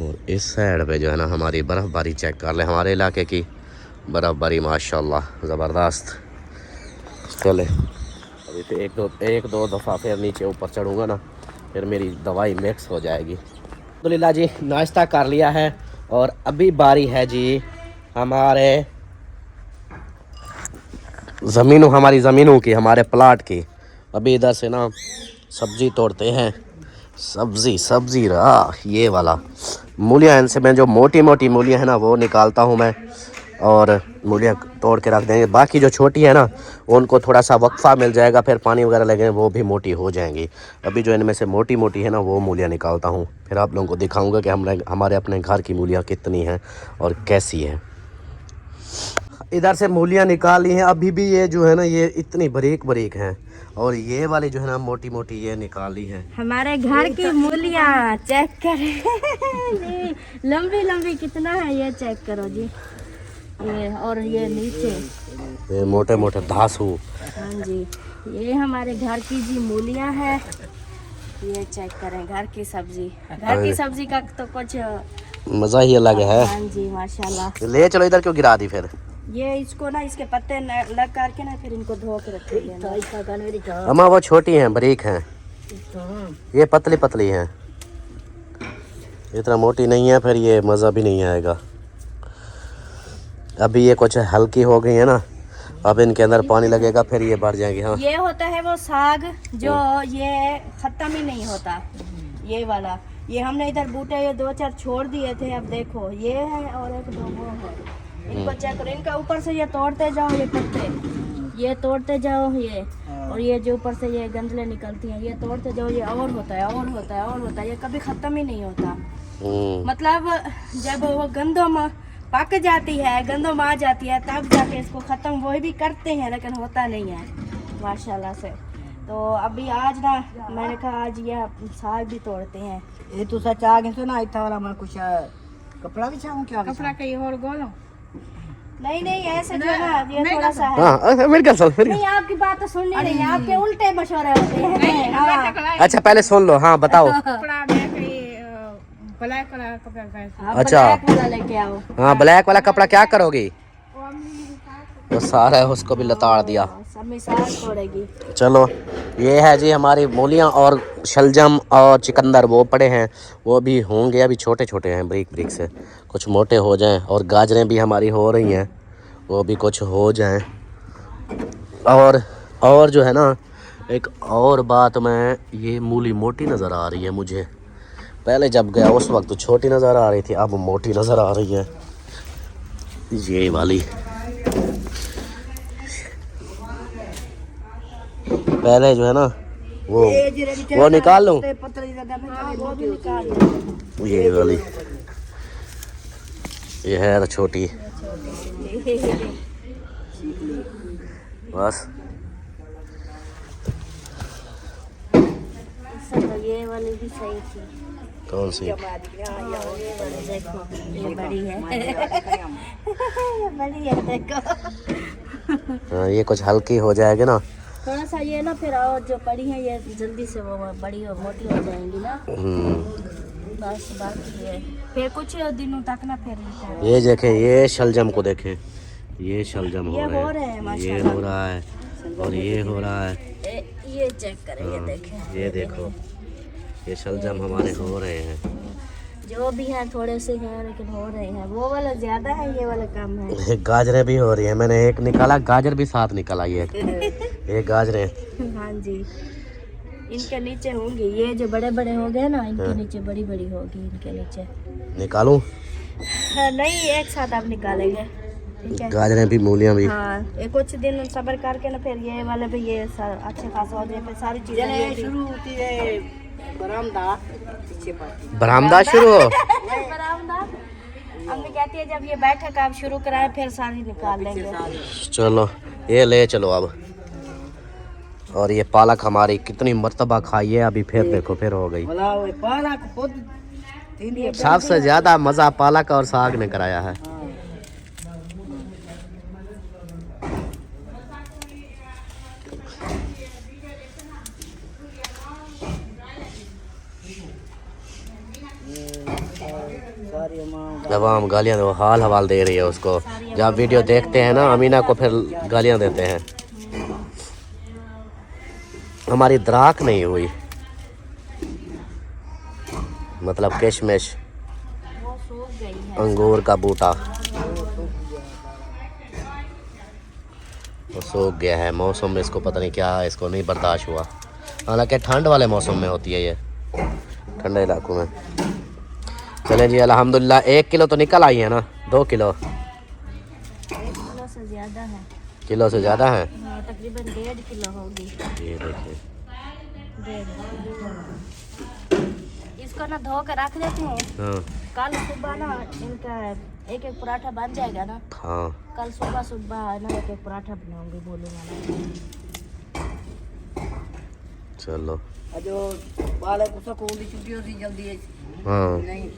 और इस साइड पे जो है ना हमारी बर्फ़बारी चेक कर ले, हमारे इलाके की बर्फ़बारी माशाल्लाह ज़बरदस्त। चले अभी तो एक दो दफ़ा फिर नीचे ऊपर चढ़ूँगा ना, फिर मेरी दवाई मिक्स हो जाएगी। अल्हम्दुलिल्लाह जी नाश्ता कर लिया है और अभी बारी है जी हमारे हमारी ज़मीनों की, हमारे प्लाट की। अभी इधर से ना सब्ज़ी तोड़ते हैं, सब्ज़ी रहा ये वाला मूलियाँ, इनसे मैं जो मोटी मोटी मूलियाँ हैं ना वो निकालता हूँ मैं, और मूलियाँ तोड़ के रख देंगे। बाकी जो छोटी है ना उनको थोड़ा सा वक्फा मिल जाएगा, फिर पानी वगैरह लगेंगे वो भी मोटी हो जाएंगी। अभी जो इनमें से मोटी मोटी है ना वो मूलियाँ निकालता हूँ, फिर आप लोगों को दिखाऊंगा कि हमारे अपने घर की मूलियाँ कितनी हैं और कैसी हैं। इधर से मूलियाँ निकाल ली हैं, अभी भी ये जो है ना ये इतनी बारीक हैं, और ये वाली जो है ना मोटी मोटी ये निकाल ली है। हमारे घर की मूलियाँ चेक करें लंबी लंबी कितना है ये चेक करो जी। ये और ये नीचे ये मोटे मोटे धासू। हाँ जी, ये हमारे घर की जी मूलियाँ है। ये चेक करें घर की सब्जी, घर की सब्जी का तो कुछ मज़ा ही अलग है। हाँ जी माशाल्लाह। ले चलो, इधर क्यों गिरा दी फिर? ये इसको ना इसके पत्ते लग करके ना फिर इनको धो के रखेंगे। अम्मा वो छोटी हैं, बारीक हैं, ये पतली पतली हैं, इतना मोटी नहीं है, फिर ये मज़ा भी नहीं आएगा। अभी ये कुछ हल्की हो गई है ना, अब इनके अंदर पानी लगेगा फिर ये बढ़ जाएंगे। हाँ, ये होता है वो साग जो ये खत्म ही नहीं होता, ये वाला। ये हमने इधर बूटे ये 2-4 छोड़ दिए थे, अब देखो ये है और एक दो वो है। इनको चेक करो, इनका ऊपर से ये तोड़ते जाओ, ये पत्ते ये तोड़ते जाओ, ये और ये जो ऊपर से ये गंदले निकलती हैं ये तोड़ते जाओ, ये और होता है और होता है और होता है, ये कभी खत्म ही नहीं होता। मतलब जब वो गंदम पक जाती है, गंदम आ जाती है, तब जाके इसको ख़त्म वही भी करते हैं, लेकिन होता नहीं है माशाल्लाह से। तो अभी आज ना मैंने कहा आज ये साग भी तोड़ते हैं। ये तो सच आ गए ना, इतना वाला मैं कुछ कपड़ा बिछाऊं क्या? कपड़ा कहीं और गोलो नहीं ऐसे जो ना ये थोड़ा सा है। हाँ मेरे ख्याल नहीं आपकी बात तो सुननी नहीं, आपके उल्टे मशवरे होते हैं। हाँ। अच्छा पहले सुन लो, हाँ बताओ। कपड़ा मैं कहीं ब्लैक वाला कपड़ा पहनती आप अच्छा। ब्लैक वाला लेके आओ। हाँ ब्लैक वाला कपड़ा क्या करोगी? वो सारा है उसको भी लताड़ दिया। सब में साग छोड़ेगी। चलो ये है जी हमारी मूलियाँ और शलजम और चिकंदर वो पड़े हैं, वो भी होंगे, अभी छोटे छोटे हैं बारीक से, कुछ मोटे हो जाएं। और गाजरें भी हमारी हो रही हैं, वो भी कुछ हो जाएं। और जो है ना एक और बात, मैं ये मूली मोटी नज़र आ रही है मुझे, पहले जब गया उस वक्त तो छोटी नज़र आ रही थी, अब मोटी नज़र आ रही है ये वाली। पहले जो है ना वो निकाल लूं, ये वाली ये है तो छोटी बस। ये वाली भी सही थी। कौन सी? देखो ये बड़ी है ये बड़ी है देखो। हाँ ये कुछ हल्की हो जाएगी ना थोड़ा सा ये ना, फिर और जो पड़ी है ये जल्दी से वो बड़ी और मोटी हो जाएंगी ना। बस बाकी है फिर कुछ दिनों तक ना फिर ये देखें, ये शलजम को देखें, ये शलजम ये हो रहे हैं ये माशाल्लाह। हो रहा है और ये हो रहा है। ये चेक करें, ये देखें, ये देखो ये शलजम हमारे हो रहे हैं, जो भी हैं थोड़े से हैं लेकिन हो रहे हैं। वो वाला ज्यादा है, ये वाला कम है। गाजरें भी हो रही हैं, मैंने एक निकाला, गाजर भी साथ निकला ये गाजरें। हाँ जी, इनके नीचे होंगे, ये जो बड़े बड़े हो गए ना इनके नीचे बड़ी बड़ी होगी, इनके नीचे निकालूं? हाँ, नहीं एक साथ आप निकालेंगे, ठीक है। गाजरें भी मूलियाँ भी। हाँ ये कुछ दिन सब्र करके ना फिर ये वाले भी ये अच्छे खासा हो जाए, फिर सारी चीजें शुरू होती है बरामदा, बरामदा शुरू हो। बरामदा अम्मी कहती है जब ये बैठक आप शुरू कराए फिर सारी निकाल लेंगे। चलो ये ले चलो अब। और ये पालक हमारी कितनी मर्तबा खाई है, अभी फिर देखो फिर हो गई। बोला वो पालक खुद सबसे ज्यादा मजा पालक और साग ने कराया है। जब हम गालियाँ दो हाल हवाल दे रही है उसको, जब वीडियो देखते हैं ना अमीना को फिर गालियाँ देते हैं। हमारी दराक नहीं हुई, मतलब किशमिश वो सूख गई है। अंगूर का बूटा वो सूख गया है। मौसम में इसको पता नहीं क्या है, इसको नहीं बर्दाश्त हुआ। हालांकि ठंड वाले मौसम में होती है ये, ठंडे इलाकों में। चले जी अल्हम्दुलिल्लाह 1 किलो तो निकल आई है ना, 2 किलो 1 किलो से ज़्यादा है। किलो से ज़्यादा है। हाँ, तकरीबन 1.5 किलो होगी। ये देखिए 1.5। इसको ना धो कर रख देते हैं, हाँ कल सुबह ना इनका एक एक पराठा बन जाएगा ना। हाँ कल सुबह सुबह ना एक एक पराठा बनाऊंगी, बोलूँगा ना। चलो जो पालक उसको स्कूल की छुट्टी होती जल्दी है हाँ नहीं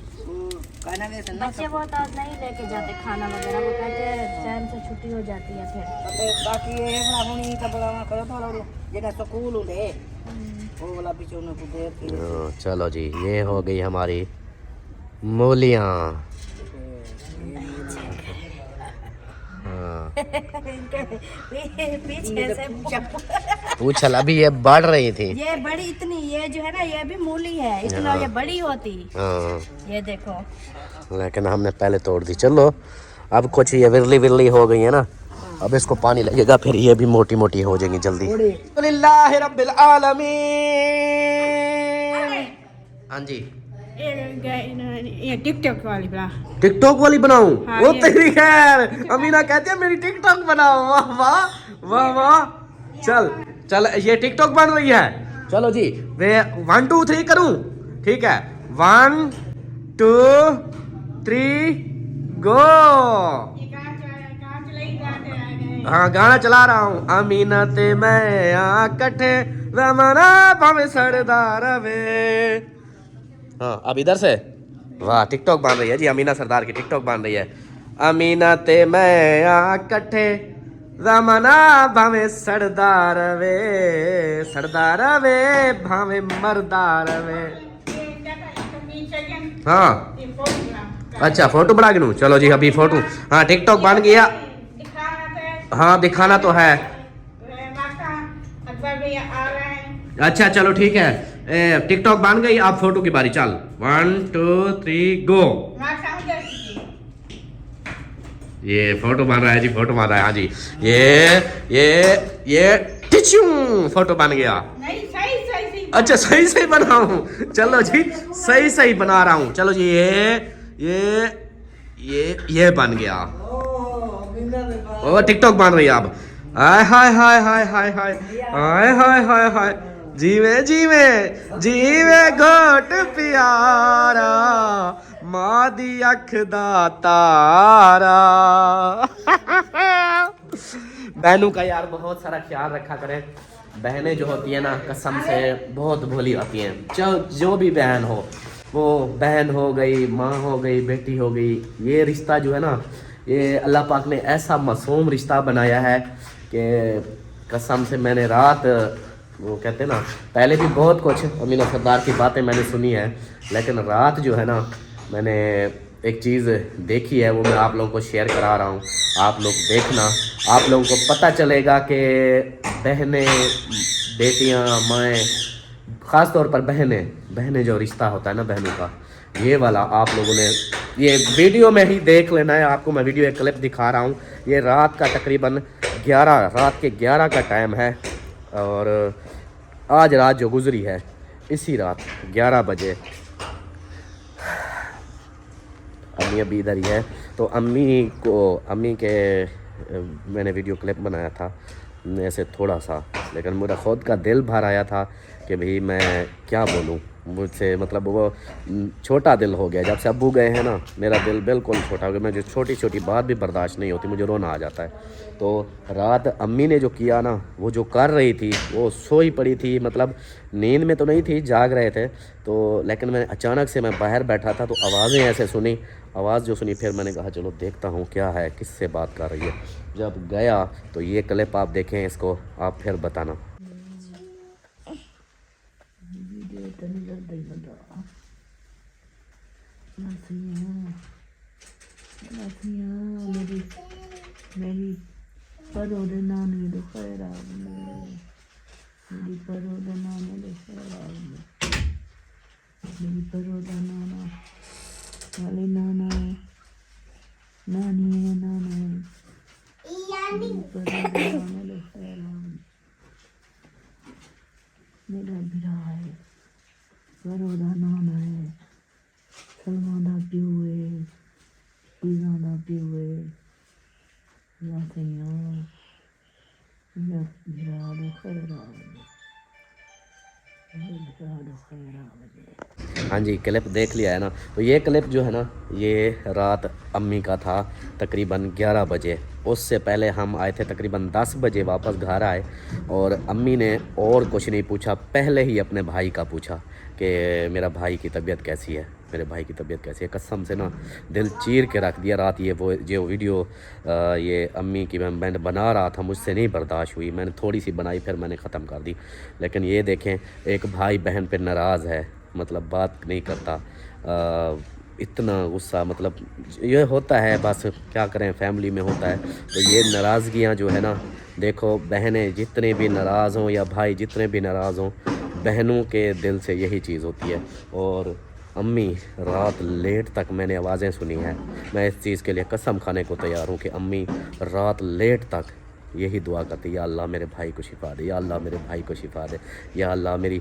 खाना वैसे ना बच्चे वो तो नहीं लेके जाते खाना वगैरह, वो कहते हैं चैन से छुट्टी हो जाती है फिर। बाकी ये बनावनी का बड़ा करो थोड़ा जेना स्कूल होते वो वाला पीछे उन्हें को देर हाँ, चलो जी ये हो गई हमारी मूलियाँ। हाँ पीछे से पूछल अभी ये बढ़ रही थी। ये बड़ी इतनी, ये जो है ना ये भी मूली है, इतना ये बड़ी होती। हाँ ये देखो, लेकिन हमने पहले तोड़ दी। चलो अब कुछ ये विरली विरली हो गई है ना, अब इसको पानी लगेगा फिर ये भी मोटी मोटी हो जाएंगी जल्दी। अल्हम्दुलिल्लाह रब्बिल आलमीन। हाँ जी ये टिकटॉक वाली बना टिकटॉक वाली बनाऊं? हाँ, वो ये- तेरी खैर। अमीना कहती है मेरी टिकटॉक बनाओ। वाह वाह वाह वाह। चल चल ये टिकटॉक बन रही है। चलो जी वे 1 2 3 करूं? ठीक है 1 2 3 गो। हाँ गाना चला रहा हूँ। अमीना ते मैं आ कठे रमना भावे सरदार वे। हाँ अब इधर से वाह टिकटॉक बन रही है जी। अमीना सरदार की टिकटॉक बन रही है। अमीना ते मैं आ कठे रमना भावे सरदार वे, सरदार वे भावे मरदार वे। हाँ अच्छा फोटो बना गिनूं? चलो जी अभी फोटो। हाँ टिकटॉक बन गया। हाँ दिखाना तो है। अच्छा चलो ठीक है टिकटॉक बन गई। आप फोटो की बारी। चल 1 2 3 गो। ये फोटो बन रहा है जी, फोटो बन रहा है। हाँ जी ये टिचू फोटो बन गया। अच्छा सही सही बनाऊं? चलो जी सही सही बना रहा हूँ। चलो जी ये बन गया। ओ टिकटॉक बन रही है अब। हाय हाय हाय हाय हाय हाय हाय हाय हाय हाय। जीवे जीवे जीवे घोट प्यारा मां दी अख दा तारा। बहनों का यार बहुत सारा ख्याल रखा करें। बहनें जो होती है ना कसम से बहुत भोली होती हैं। जो भी बहन हो, वो बहन हो गई, माँ हो गई, बेटी हो गई, ये रिश्ता जो है ना ये अल्लाह पाक ने ऐसा मासूम रिश्ता बनाया है कि कसम से मैंने रात वो कहते हैं ना पहले भी बहुत कुछ अमीना सरदार की बातें मैंने सुनी है, लेकिन रात जो है ना मैंने एक चीज़ देखी है वो मैं आप लोगों को शेयर करा रहा हूँ। आप लोग देखना, आप लोगों को पता चलेगा कि बहनें, बेटियाँ, माएँ, ख़ास तौर पर बहनें जो रिश्ता होता है ना बहनों का, ये वाला आप लोगों ने ये वीडियो में ही देख लेना है। आपको मैं वीडियो एक क्लिप दिखा रहा हूँ। ये रात का तकरीबन 11 रात के 11 का टाइम है और आज रात जो गुजरी है इसी रात 11 बजे अम्मी अभी इधर ही है। तो अम्मी के मैंने वीडियो क्लिप बनाया था ऐसे थोड़ा सा, लेकिन मेरा ख़ुद का दिल भर आया था कि भाई मैं क्या बोलूँ। मुझसे मतलब वो छोटा दिल हो गया। जब से अब्बू गए हैं ना मेरा दिल बिल्कुल छोटा हो गया। मुझे छोटी छोटी बात भी बर्दाश्त नहीं होती, मुझे रोना आ जाता है। तो रात अम्मी ने जो किया ना, वो जो कर रही थी, वो सोई पड़ी थी, मतलब नींद में तो नहीं थी, जाग रहे थे। तो लेकिन मैं अचानक से मैं बाहर बैठा था तो आवाज़ें ऐसे सुनी, आवाज़ जो सुनी फिर मैंने कहा चलो देखता हूँ क्या है, किससे बात कर रही है। जब गया तो ये क्लिप आप देखें, इसको आप फिर बताना। मेरी परोदे नानी दो खैर मेरी परोदे नानी दो खैर मेरी परोदा नाना वाले नाना है, नानी है, नाना है, मेरी परोदा नाना दो खैर मेरा बिरा है, परोदा नाना है, सलमान दा प्यो है, पीज़ा दा प्यो है, या सैया या बिरा दो खैर हाँ जी, क्लिप देख लिया है ना। तो ये क्लिप जो है ना, ये रात अम्मी का था तकरीबन 11 बजे। उससे पहले हम आए थे तकरीबन 10 बजे वापस घर आए, और अम्मी ने और कुछ नहीं पूछा, पहले ही अपने भाई का पूछा कि मेरा भाई की तबीयत कैसी है, मेरे भाई की तबीयत कैसी है। कसम से ना दिल चीर के रख दिया। रात ये वो जो वीडियो ये अम्मी की मैं बना रहा था, मुझसे नहीं बर्दाश्त हुई, मैंने थोड़ी सी बनाई फिर मैंने ख़त्म कर दी। लेकिन ये देखें, एक भाई बहन पे नाराज़ है, मतलब बात नहीं करता, इतना गुस्सा, मतलब ये होता है, बस क्या करें, फैमिली में होता है। तो ये नाराज़गियाँ जो है ना, देखो बहनें जितने भी नाराज़ हों या भाई जितने भी नाराज़ हों, बहनों के दिल से यही चीज़ होती है। और अम्मी रात लेट तक मैंने आवाज़ें सुनी हैं, मैं इस चीज़ के लिए कसम खाने को तैयार हूँ कि अम्मी रात लेट तक यही दुआ करती, या अल्लाह मेरे भाई को शिफा दे, या अल्लाह मेरे भाई को शिफा दे, या अल्लाह मेरी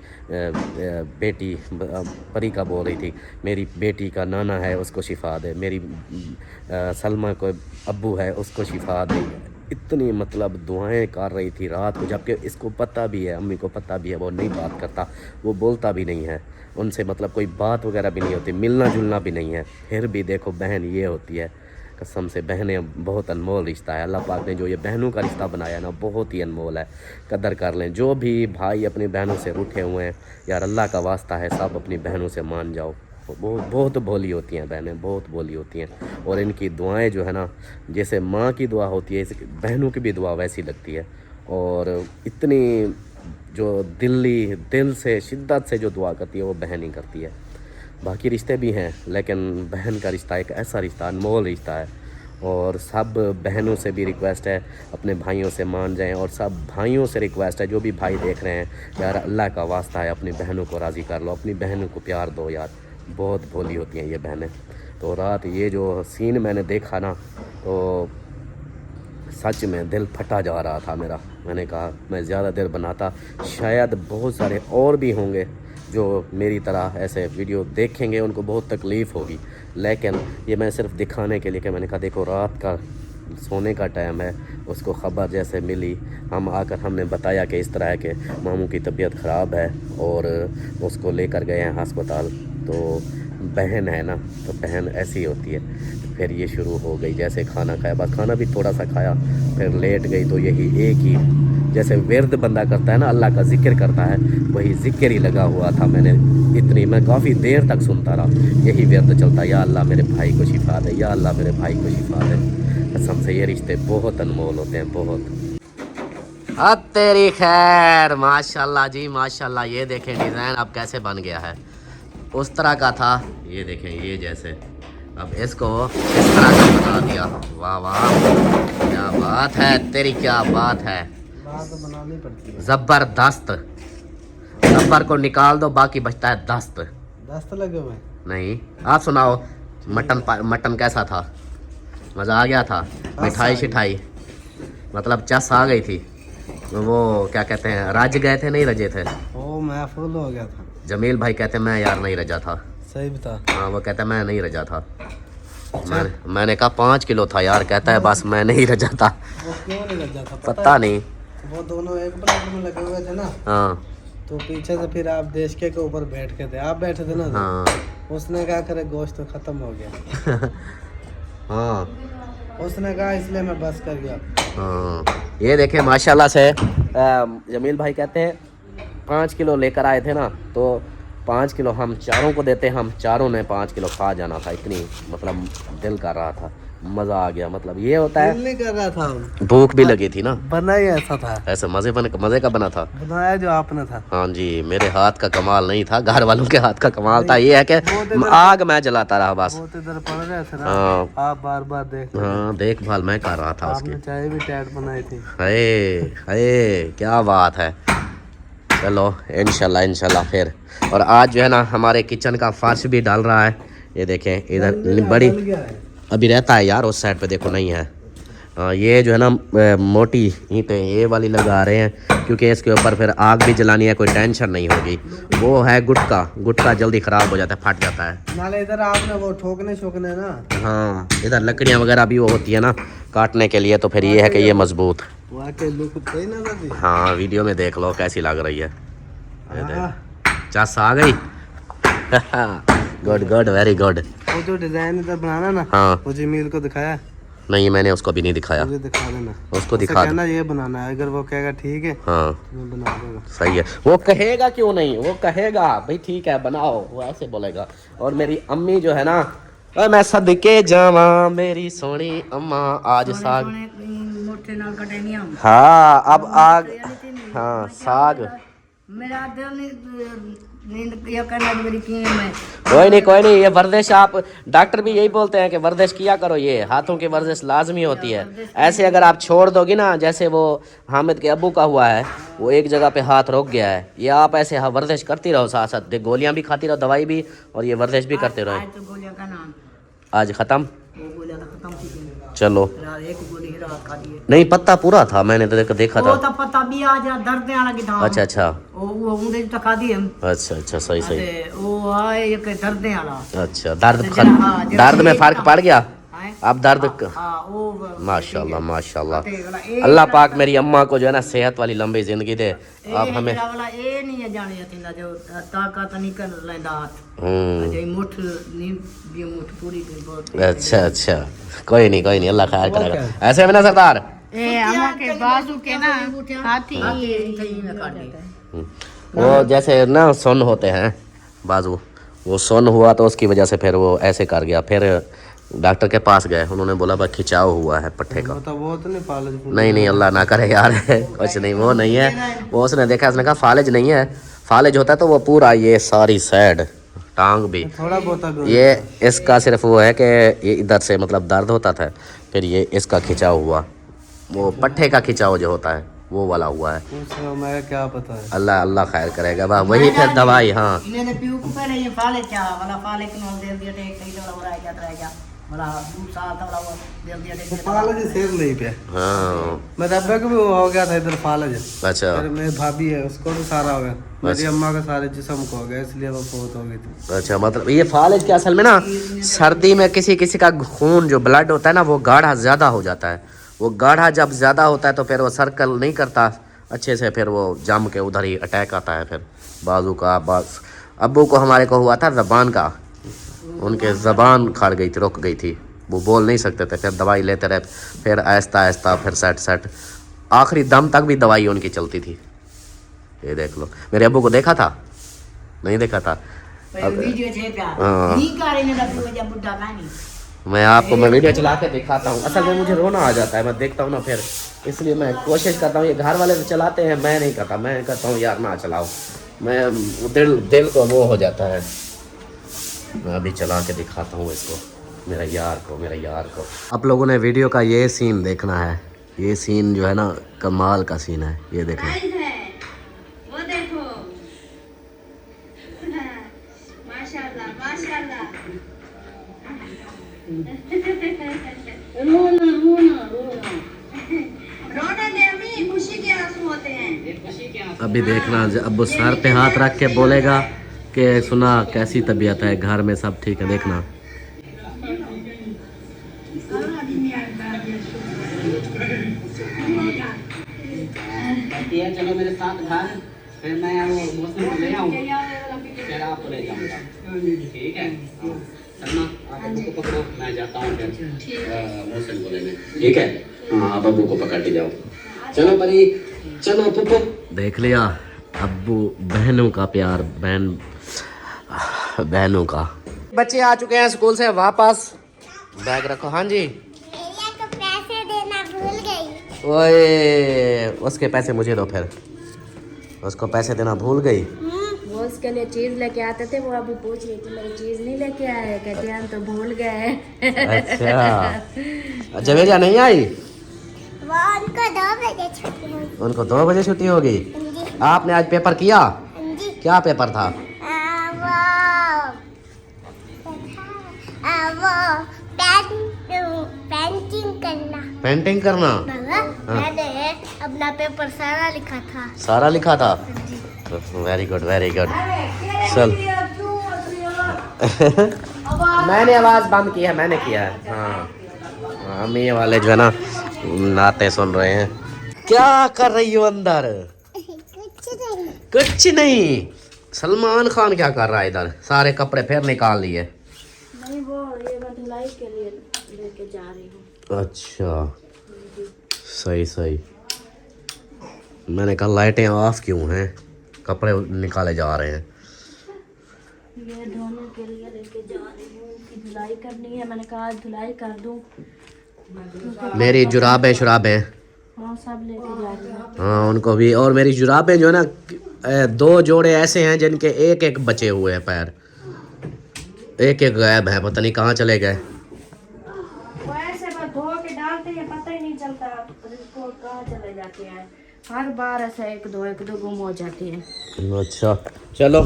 बेटी परी का बोल रही थी, मेरी बेटी का नाना है उसको शिफा दे, मेरी सलमा को अब्बू है उसको शिफा दे। इतनी मतलब दुआएं कर रही थी रात को, जबकि इसको पता भी है, अम्मी को पता भी है, वो नहीं बात करता, वो बोलता भी नहीं है, उनसे मतलब कोई बात वगैरह भी नहीं होती, मिलना जुलना भी नहीं है। फिर भी देखो बहन ये होती है, कसम से बहनें बहुत अनमोल रिश्ता है। अल्लाह पाक ने जो ये बहनों का रिश्ता बनाया ना, बहुत ही अनमोल है, कदर कर लें। जो भी भाई अपनी बहनों से रूठे हुए हैं, यार अल्लाह का वास्ता है, सब अपनी बहनों से मान जाओ। बहुत भोली होती हैं बहनें, बहुत भोली होती हैं। और इनकी दुआएं जो है ना, जैसे माँ की दुआ होती है, बहनों की भी दुआ वैसी लगती है। और इतनी जो दिल से शिद्दत से जो दुआ करती है वो बहन ही करती है। बाकी रिश्ते भी हैं, लेकिन बहन का रिश्ता एक ऐसा रिश्ता, अनमोल रिश्ता है। और सब बहनों से भी रिक्वेस्ट है अपने भाइयों से मान जाएं, और सब भाइयों से रिक्वेस्ट है, जो भी भाई देख रहे हैं, यार अल्लाह का वास्ता है अपनी बहनों को राज़ी कर लो, अपनी बहनों को प्यार दो यार, बहुत भोली होती हैं ये बहनें। तो रात ये जो सीन मैंने देखा ना, तो सच में दिल फटा जा रहा था मेरा। मैंने कहा मैं ज़्यादा देर बनाता, शायद बहुत सारे और भी होंगे जो मेरी तरह ऐसे वीडियो देखेंगे, उनको बहुत तकलीफ़ होगी, लेकिन ये मैं सिर्फ दिखाने के लिए कि मैंने कहा देखो रात का सोने का टाइम है, उसको ख़बर जैसे मिली, हम आकर हमने बताया कि इस तरह है कि मामू की तबीयत ख़राब है और उसको लेकर गए हैं अस्पताल। तो बहन है ना, तो बहन ऐसी होती है। फिर ये शुरू हो गई, जैसे खाना खाया, बस खाना भी थोड़ा सा खाया, फिर लेट गई। तो यही एक ही जैसे विर्द बंदा करता है ना, अल्लाह का जिक्र करता है, वही जिक्र ही लगा हुआ था। मैं काफ़ी देर तक सुनता रहा, यही विर्द चलता, या अल्लाह मेरे भाई को शिफा दे, या अल्लाह मेरे भाई को शिफा दे। कसम से ये रिश्ते बहुत अनमोल होते हैं, बहुत। हाँ तेरी खैर, माशाल्लाह जी माशाल्लाह। ये देखें डिज़ाइन अब कैसे बन गया है, उस तरह का था, ये देखें ये जैसे, अब इसको इस तरह का बना दिया। वाह वाह, क्या बात है तेरी, क्या बात है, बनानी पड़ती है। जबरदस्त। जब्बर को निकाल दो, बाकी बचता है दस्त। दस्त लगे हुए नहीं, आप सुनाओ, मटन कैसा था, मज़ा आ गया था, मिठाई शिठाई मतलब चस आ गई थी, वो क्या कहते हैं, रज गए थे नहीं रजे थे, ओ मैं फुल हो गया था। जमील भाई कहते मैं यार नहीं रजा था। सही बता। हाँ वो कहता मैं नहीं रजा था। मैंने कहा 5 किलो था यार, कहता है बस मैं नहीं रजा था। वो क्यों नहीं लग जाता पता नहीं, वो दोनों एक प्लेट में लगे हुए थे ना, हाँ तो पीछे से फिर आप देश के ऊपर बैठ के थे, आप बैठे थे ना। हाँ उसने कहा करे गोश्त तो खत्म हो गया। हाँ उसने कहा इसलिए मैं बस कर गया। हाँ। ये देखें माशाल्लाह से जमील भाई कहते हैं 5 किलो लेकर आए थे ना, तो 5 किलो हम चारों को देते, हम चारों ने 5 किलो खा जाना था। इतनी मतलब दिल कर रहा था, मज़ा आ गया। मतलब ये होता है, दिल नहीं कर रहा था, भूख भी लगी थी ना। बना ही ऐसा था, ऐसे मज़े का बना था। बनाया जो आपने था। हाँ जी, मेरे हाथ का कमाल नहीं था, घर वालों के हाथ का कमाल था। ये है कि आग मैं जलाता रहा बस। बहुत इधर पड़ रहे थे ना, हाँ आप बार बार देख। हाँ, देखभाल मैं कर रहा था उसकी। आपने चाय भी टाइट बनाई थी। अरे अरे क्या बात है। चलो इंशाल्लाह फिर। और आज जो है ना हमारे किचन का फर्श भी डाल रहा है। ये देखें इधर बड़ी अभी रहता है यार, उस साइड पे देखो नहीं है। ये जो है ना मोटी ईंटें ये वाली लगा रहे हैं, क्योंकि इसके ऊपर फिर आग भी जलानी है, कोई टेंशन नहीं होगी। वो है गुटका जल्दी ख़राब हो जाता है, फट जाता है। नाले इधर आपने वो ठोकने ना। हाँ, इधर लकड़ियाँ वगैरह भी वो होती है ना काटने के लिए, तो फिर ये है कि ये मजबूत। वाकई लुक सही ना लगी। हाँ, वीडियो में देख लो कैसी लग रही है। ये देख, चस आ गई। Good very good. वो जो डिजाइन इधर बनाना ना, हाँ वो जमील को दिखाया? नहीं, मैंने उसको भी नहीं दिखाया। मुझे दिखा देना, उसको दिखा देना ये बनाना है। अगर वो कहेगा ठीक है, हाँ मैं बना दूंगा। सही है। वो कहेगा क्यों नहीं, वो कहेगा भाई ठीक है बनाओ, वो ऐसे बोलेगा। और मेरी अम्मी जो है ना, मैं सदके जावा मेरी सोनी अम्मा, आज साग। हाँ अब आग, हाँ साग। मेरा दिल नींद ये करना मेरी की मैं। कोई नहीं, ये वर्जिश आप डॉक्टर भी यही बोलते हैं कि वर्जिश किया करो, ये हाथों की वर्जिश लाजमी होती है। ऐसे अगर आप छोड़ दोगी ना, जैसे वो हामिद के अब्बू का हुआ है, वो एक जगह पे हाथ रुक गया है, ये आप ऐसे वर्जिश करती रहो, साथ साथ गोलियां भी खाती रहो, दवाई भी, और ये वर्जिश भी करते रहो। आज तो गोलियां का नाम, आज ख़त्म, वो गोलियां तो खत्म थी। चलो एक गोली रात खा दी। नहीं पत्ता पूरा था, मैंने तो देखा वो था। तो पता भी आज दर्द आने लगी था। अच्छा वो उंदे तो खा दी हम। अच्छा सही ते वो आए एक दर्द वाला। अच्छा दर्द में फर्क पड़ गया अब दर्द। हां वो माशाल्लाह अल्लाह पाक मेरी अम्मा को जो है ना सेहत वाली लंबी जिंदगी दे। आप हमें वाला ए नहीं जाने थींदा जो ताकत नहीं कर लेंदा हाथ। जे मुठ नी भी मुठ पूरी बहुत। अच्छा कोई नहीं अल्लाह खैर करेगा। ऐसे में ना सरदार ए अम्मा के बाजू के ना हाथी में काट दी। वो जैसे ना सुन होते हैं बाजू, वो सुन हुआ तो उसकी वजह से फिर वो ऐसे कर गया। फिर डॉक्टर के पास गए, उन्होंने बोला भाई खिंचाव हुआ है पट्टे का। वो तो नहीं फालिज। नहीं अल्लाह ना करे यार कुछ नहीं, वो नहीं है। वो उसने देखा, उसने कहा फालिज नहीं है, फालिज होता तो वो पूरा ये सारी साइड टांग भी थोड़ा बहुत। ये इसका सिर्फ वो है कि ये इधर से मतलब दर्द होता था, फिर ये इसका खिंचाव हुआ, वो पट्टे का खिंचाव जो होता है वो वाला हुआ है। मैं क्या पता है। अल्लाह खैर करेगा बा, वही फिर दवाई। हाँ इन्हें पीऊ को पहले ये फाले क्या वाला फाले के नाम दे दिया थे कई दौड़ा बड़ा क्या रह गया वाला 2 साल था वाला दे दिया थे फालज सेर नहीं पे। हाँ मेरे अब्बा को भी हो गया था इधर फालज। अच्छा मेरी भाभी है उसको भी सारा हो गया, मेरी अम्मा का सारे जिस्म को हो गया, इसलिए वो फौत हो गई थी। अच्छा मतलब ये फालिज के असल में ना सर्दी में किसी का खून जो ब्लड होता है ना वो गाढ़ा ज़्यादा हो जाता है। वो गाढ़ा जब ज़्यादा होता है तो फिर वो सर्कल नहीं करता अच्छे से, फिर वो जम के उधर ही अटैक आता है। फिर बाजू का बस अब्बू को हमारे को हुआ था ज़बान का, उनके ज़बान खड़ गई थी, रुक गई थी, वो बोल नहीं सकते थे। फिर दवाई लेते रहे, फिर आहिस्ता फिर सेट आखिरी दम तक भी दवाई उनकी चलती थी। ये देख लो, मेरे अब्बू को देखा था नहीं देखा था। मैं आपको मैं वीडियो चला के दिखाता हूँ। असल में मुझे रोना आ जाता है, मैं देखता हूँ ना, फिर इसलिए मैं कोशिश करता हूँ। ये घर वाले तो चलाते हैं, मैं नहीं करता, मैं कहता हूँ यार ना चलाओ, मैं दिल को वो हो जाता है। मैं अभी चला के दिखाता हूँ इसको, मेरा यार को। आप लोगों ने वीडियो का ये सीन देखना है, ये सीन जो है ना कमाल का सीन है, ये देखना। वो देखो माशाल्लाह रोना देवी खुशी के आंसू होते हैं। अभी देखना अब वो सर पे हाथ रख के बोलेगा कि सुना कैसी तबीयत है, घर में सब ठीक है। देखना चलो मेरे साथ घर फिर मैं वो मौसम को ले आऊँगा, फिर आपको ले जाऊँगा, ठीक है? सलमा आप अब्बू को पकड़ो, मैं जाता हूँ फिर मौसम को लेने, ठीक है? हाँ आप अब्बू को पकड़ के जाओ। चलो परी, चलो पुप्पू। देख लिया अब्बू बहनों का प्यार, बहनों का। बच्चे आ चुके हैं स्कूल से वापस, बैग रखो। हाँ जी तो पैसे देना भूल गई। ओए उसके पैसे मुझे दो, फिर उसको पैसे देना भूल गई। वो उसके लिए चीज लेके आते थे, वो अभी पूछ रही थी मेरी चीज नहीं लेके आए, कहते हैं हम तो भूल गए। अच्छा जवेजा नहीं आई? वो उनको 2 बजे छुट्टी होगी। उनको 2 बजे छुट्टी होगी। आपने आज पेपर किया? क्या पेपर था? वो पेंटिंग करना। पेंटिंग करना? मैंने अपना पेपर सारा लिखा था। सारा लिखा था? Very good very good. चल मैंने आवाज बंद की है, मैंने किया है। हाँ अम्मी वाले जो है ना नाते सुन रहे हैं। क्या कर रही हो अंदर? कुछ नहीं। सलमान खान क्या कर रहा है इधर? सारे कपड़े फिर निकाल लिए। नहीं वो ये मैं धुलाई के लिए लेके जा रही हूँ। अच्छा सही सही। मैंने कहा लाइटें ऑफ क्यों हैं? कपड़े निकाले जा रहे हैं। ये धोने के लिए लेके जा रही हूँ, इसकी धुलाई करनी है। मैंने कहा आज धुलाई कर दूँ। मेरी जुराबें शुराबें हाँ सब लेके जा रही हूँ। हाँ उनको भी। और मेरी जुराबें जो है ना 2 जोड़े ऐसे हैं जिनके एक एक बचे हुए हैं पैर, एक एक गायब है, पता नहीं कहाँ चले गए। वो ऐसे बस धो के डालते हैं, पता ही नहीं चलता इसको कहाँ चले जाते हैं। हर बार ऐसा एक दो गुम हो जाती है। अच्छा चलो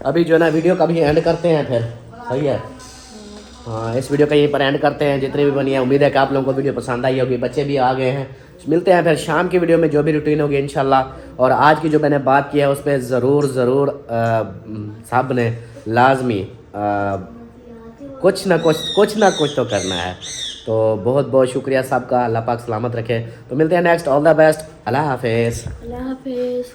अभी जो है ना वीडियो का भी एंड करते हैं फिर, सही है? हाँ इस वीडियो का यहीं पर एंड करते हैं। जितनी भी बनी है उम्मीद है कि आप लोगों को वीडियो पसंद आई होगी। बच्चे भी आ गए हैं, मिलते हैं फिर शाम की वीडियो में जो भी रूटीन होगी इंशाल्लाह। और आज की जो मैंने बात की है उस पर ज़रूर सब ने लाजमी कुछ ना कुछ तो करना है। तो बहुत बहुत शुक्रिया सबका। अल्लाह पाक सलामत रखे। तो मिलते हैं नेक्स्ट। All the best. अल्लाह हाफिज़। अल्लाह हाफिज़।